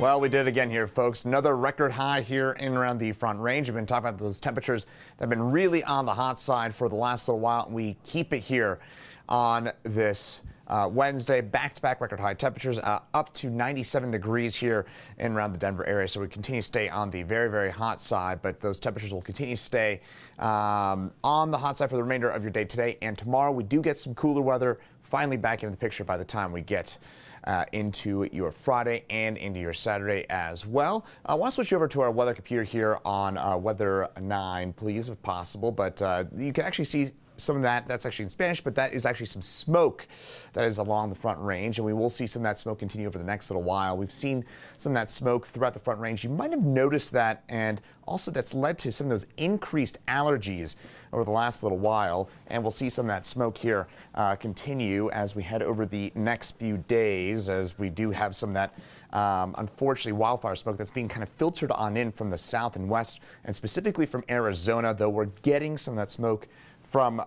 Well, we did it again here, folks. Another record high here in and around the Front Range. We've been talking about those temperatures that have been really on the hot side for the last little while. We keep it here on this Wednesday. Back-to-back record high temperatures up to 97 degrees here in and around the Denver area. So we continue to stay on the very, very hot side, but those temperatures will continue to stay on the hot side for the remainder of your day today and tomorrow. We do get some cooler weather finally back into the picture by the time we get into your Friday and into your Saturday as well. I want to switch over to our weather computer here on Weather 9, please, if possible. But you can actually see some of that. That's actually in Spanish, but that is actually some smoke that is along the Front Range, and we will see some of that smoke continue over the next little while. We've seen some of that smoke throughout the Front Range. You might have noticed that, and also that's led to some of those increased allergies over the last little while, and we'll see some of that smoke here continue as we head over the next few days, as we do have some of that unfortunately wildfire smoke that's being kind of filtered on in from the south and west, and specifically from Arizona, though we're getting some of that smoke from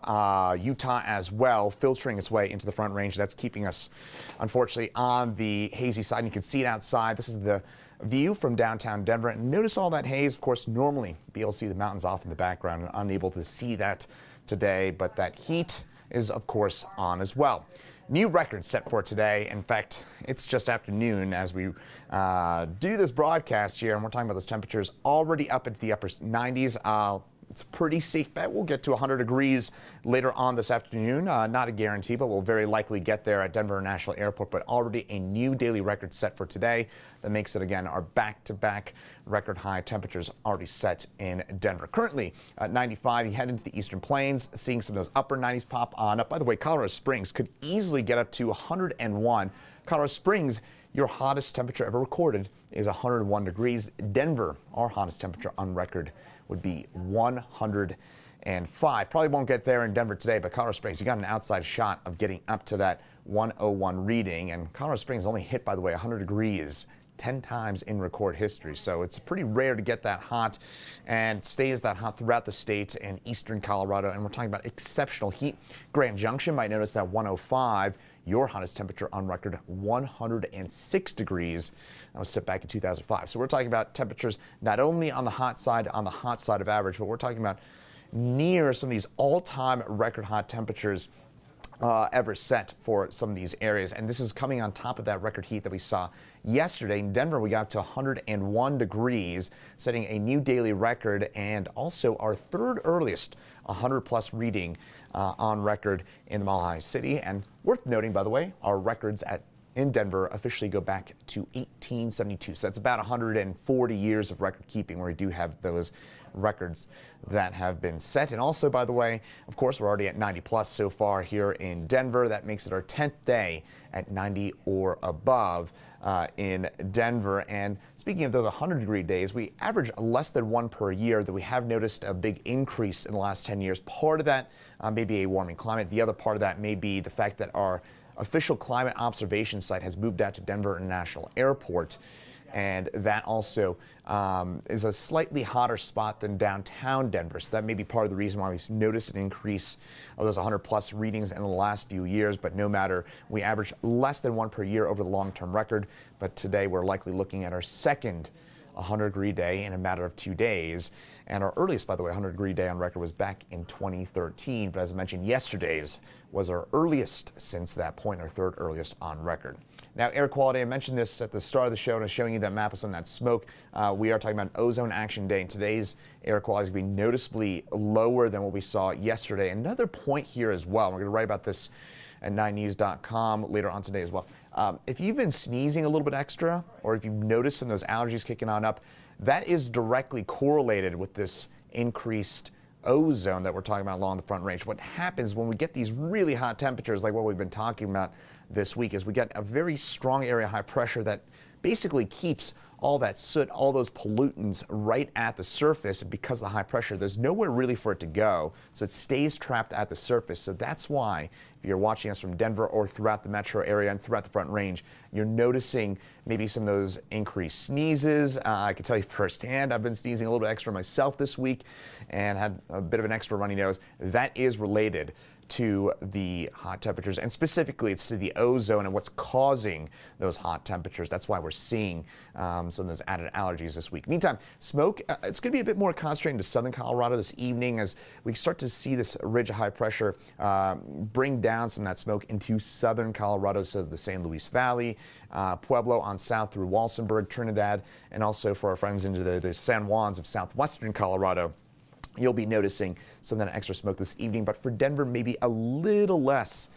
Utah as well, filtering its way into the Front Range. That's keeping us, unfortunately, on the hazy side. And you can see it outside. This is the view from downtown Denver. And notice all that haze. Of course, normally be able to see the mountains off in the background, and unable to see that today. But that heat is, of course, on as well. New records set for today. In fact, it's just afternoon as we do this broadcast here, and we're talking about those temperatures already up into the upper 90s. It's a pretty safe bet. We'll get to 100 degrees later on this afternoon. Not a guarantee, but we'll very likely get there at Denver International Airport. But already a new daily record set for today that makes it, again, our back-to-back record high temperatures already set in Denver. Currently at 95, you head into the Eastern Plains, seeing some of those upper 90s pop on up. By the way, Colorado Springs could easily get up to 101. Colorado Springs, your hottest temperature ever recorded is 101 degrees. Denver, our hottest temperature on record, would be 105. Probably won't get there in Denver today, but Colorado Springs, you got an outside shot of getting up to that 101 reading. And Colorado Springs only hit, by the way, 100 degrees 10 times in record history. So it's pretty rare to get that hot, and stays that hot throughout the state and eastern Colorado. And we're talking about exceptional heat. Grand Junction might notice that 105. Your hottest temperature on record, 106 degrees. That was set back in 2005. So we're talking about temperatures not only on the hot side of average, but we're talking about near some of these all-time record hot temperatures ever set for some of these areas. And this is coming on top of that record heat that we saw yesterday. In Denver, we got to 101 degrees, setting a new daily record, and also our third earliest 100-plus reading on record in the Mile High City. And worth noting, by the way, our records in Denver officially go back to 1872. So that's about 140 years of record keeping, where we do have those records that have been set. And also, by the way, of course, we're already at 90 plus so far here in Denver. That makes it our 10th day at 90 or above in Denver. And speaking of those 100-degree days, we average less than one per year, that we have noticed a big increase in the last 10 years. Part of that may be a warming climate. The other part of that may be the fact that our official climate observation site has moved out to Denver International Airport, and that also is a slightly hotter spot than downtown Denver. So that may be part of the reason why we've noticed an increase of those 100-plus readings in the last few years. But no matter, we average less than one per year over the long-term record. But today we're likely looking at our second 100-degree day in a matter of 2 days. And our earliest, by the way, 100-degree day on record was back in 2013. But as I mentioned, yesterday's was our earliest since that point, our third earliest on record. Now, air quality, I mentioned this at the start of the show, and I was showing you that map of some of that smoke. We are talking about ozone action day, and today's air quality is going to be noticeably lower than what we saw yesterday. Another point here as well, we're going to write about this at 9news.com later on today as well. If you've been sneezing a little bit extra, or if you've noticed some of those allergies kicking on up, that is directly correlated with this increased ozone that we're talking about along the Front Range. What happens when we get these really hot temperatures like what we've been talking about this week is we get a very strong area high pressure that basically keeps all that soot, all those pollutants right at the surface. And because of the high pressure, there's nowhere really for it to go. So it stays trapped at the surface. So that's why, if you're watching us from Denver or throughout the metro area and throughout the Front Range, you're noticing maybe some of those increased sneezes. I can tell you firsthand, I've been sneezing a little bit extra myself this week and had a bit of an extra runny nose. That is related to the hot temperatures, and specifically it's to the ozone and what's causing those hot temperatures. That's why we're seeing some of those added allergies this week. Meantime, smoke, it's going to be a bit more concentrated into southern Colorado this evening as we start to see this ridge of high pressure bring down some of that smoke into southern Colorado, so the San Luis Valley, Pueblo on south through Walsenburg, Trinidad, and also for our friends into the San Juans of southwestern Colorado. You'll be noticing some of that extra smoke this evening, but for Denver, maybe a little less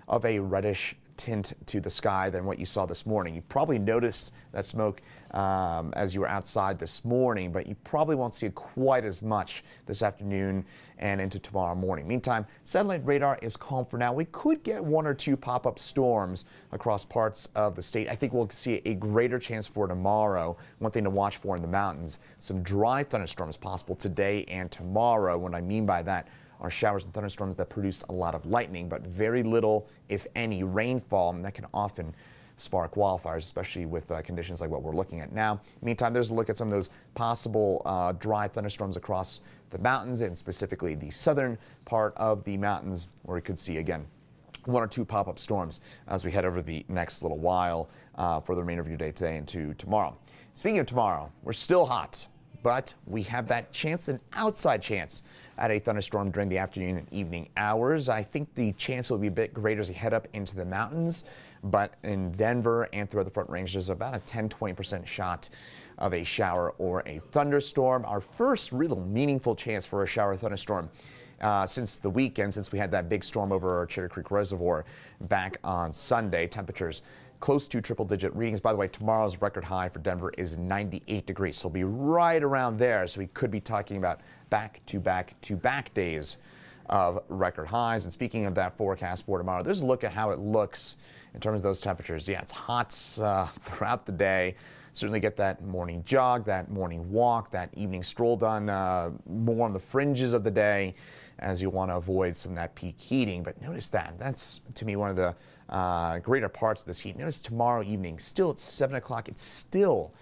of a reddish tint to the sky than what you saw this morning. You probably noticed that smoke as you were outside this morning, but you probably won't see it quite as much this afternoon and into tomorrow morning. Meantime, satellite radar is calm for now. We could get one or two pop-up storms across parts of the state. I think we'll see a greater chance for tomorrow. One thing to watch for in the mountains, some dry thunderstorms possible today and tomorrow. What I mean by that are showers and thunderstorms that produce a lot of lightning, but very little, if any, rainfall, and that can often spark wildfires, especially with conditions like what we're looking at now. Meantime, there's a look at some of those possible dry thunderstorms across the mountains, and specifically the southern part of the mountains, where we could see, again, one or two pop-up storms as we head over the next little while for the remainder of your day today and to tomorrow. Speaking of tomorrow, we're still hot, but we have that chance, an outside chance at a thunderstorm during the afternoon and evening hours. I think the chance will be a bit greater as we head up into the mountains, but in Denver and throughout the Front Range, there's about a 10-20% shot of a shower or a thunderstorm. Our first real meaningful chance for a shower or thunderstorm since the weekend, since we had that big storm over our Cherry Creek Reservoir back on Sunday. Temperatures close to triple-digit readings. By the way, tomorrow's record high for Denver is 98 degrees, so we'll be right around there. So we could be talking about back-to-back days of record highs. And speaking of that forecast for tomorrow, there's a look at how it looks in terms of those temperatures. Yeah, it's hot throughout the day. Certainly get that morning jog, that morning walk, that evening stroll done more on the fringes of the day, as you want to avoid some of that peak heating. But notice that's to me one of the greater parts of this heat. Notice tomorrow evening, still at 7 o'clock, it's still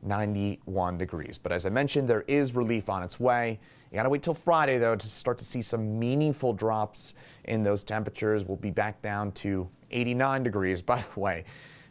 91 degrees. But as I mentioned, there is relief on its way. You got to wait till Friday, though, to start to see some meaningful drops in those temperatures. We'll be back down to 89 degrees, by the way.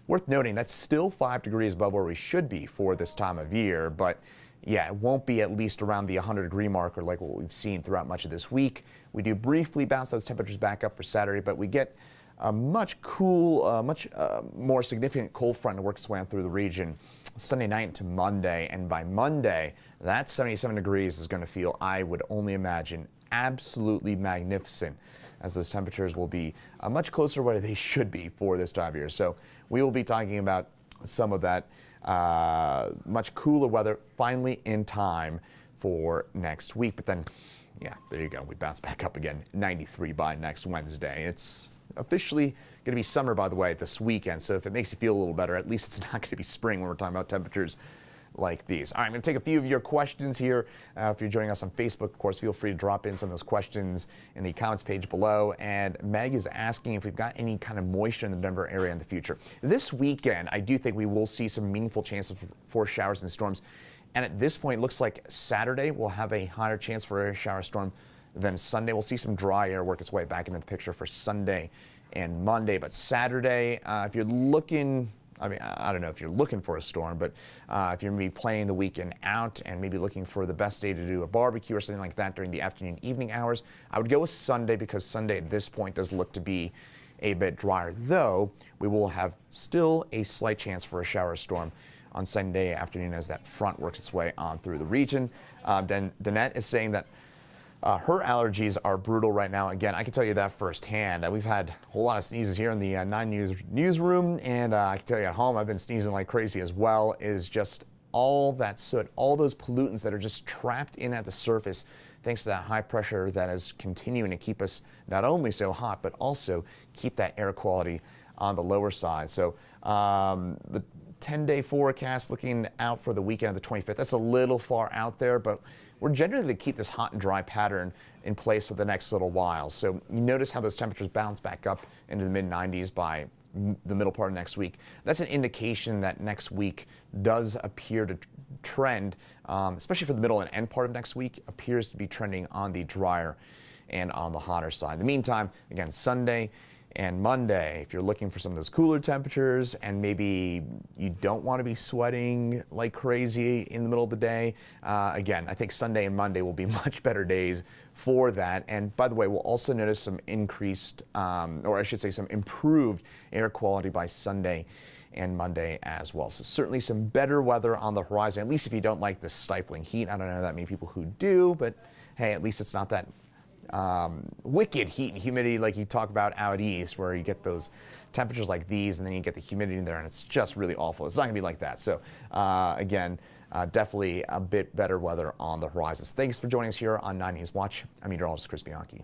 Worth noting, that's still 5 degrees above where we should be for this time of year, but yeah, it won't be at least around the 100-degree marker like what we've seen throughout much of this week. We do briefly bounce those temperatures back up for Saturday, but we get a much more significant cold front to work its way on through the region Sunday night to Monday, and by Monday, that 77 degrees is going to feel, I would only imagine, absolutely magnificent, as those temperatures will be much closer to where they should be for this time of year. So we will be talking about some of that much cooler weather finally in time for next week. But then, yeah, there you go. We bounce back up again, 93 by next Wednesday. It's officially going to be summer, by the way, this weekend. So if it makes you feel a little better, at least it's not going to be spring when we're talking about temperatures like these. All right, I'm going to take a few of your questions here. If you're joining us on Facebook, of course, feel free to drop in some of those questions in the comments page below. And Meg is asking if we've got any kind of moisture in the Denver area in the future. This weekend, I do think we will see some meaningful chances for showers and storms. And at this point, it looks like Saturday will have a higher chance for a shower storm than Sunday. We'll see some dry air work its way back into the picture for Sunday and Monday. But Saturday, if you're looking, I don't know if you're looking for a storm, but if you're maybe planning the weekend out and maybe looking for the best day to do a barbecue or something like that during the afternoon, evening hours, I would go with Sunday, because Sunday at this point does look to be a bit drier, though we will have still a slight chance for a shower storm on Sunday afternoon as that front works its way on through the region. Danette is saying that her allergies are brutal right now. Again, I can tell you that firsthand. We've had a whole lot of sneezes here in the 9 News newsroom, and I can tell you at home I've been sneezing like crazy as well. Is just all that soot, all those pollutants that are just trapped in at the surface thanks to that high pressure that is continuing to keep us not only so hot, but also keep that air quality on the lower side. So the 10-day forecast looking out for the weekend of the 25th, that's a little far out there, but we're generally going to keep this hot and dry pattern in place for the next little while. So you notice how those temperatures bounce back up into the mid-90s by the middle part of next week. That's an indication that next week does appear to trend, especially for the middle and end part of next week, appears to be trending on the drier and on the hotter side. In the meantime, again, Sunday and Monday, if you're looking for some of those cooler temperatures and maybe you don't want to be sweating like crazy in the middle of the day, again, I think Sunday and Monday will be much better days for that. And by the way, we'll also notice some increased, or I should say some improved air quality by Sunday and Monday as well. So certainly some better weather on the horizon, at least if you don't like the stifling heat. I don't know that many people who do, but hey, at least it's not that wicked heat and humidity like you talk about out east, where you get those temperatures like these and then you get the humidity in there and it's just really awful. It's not gonna be like that. So again, definitely a bit better weather on the horizon. Thanks for joining us here on 9 News Watch. I'm meteorologist Chris Bianchi.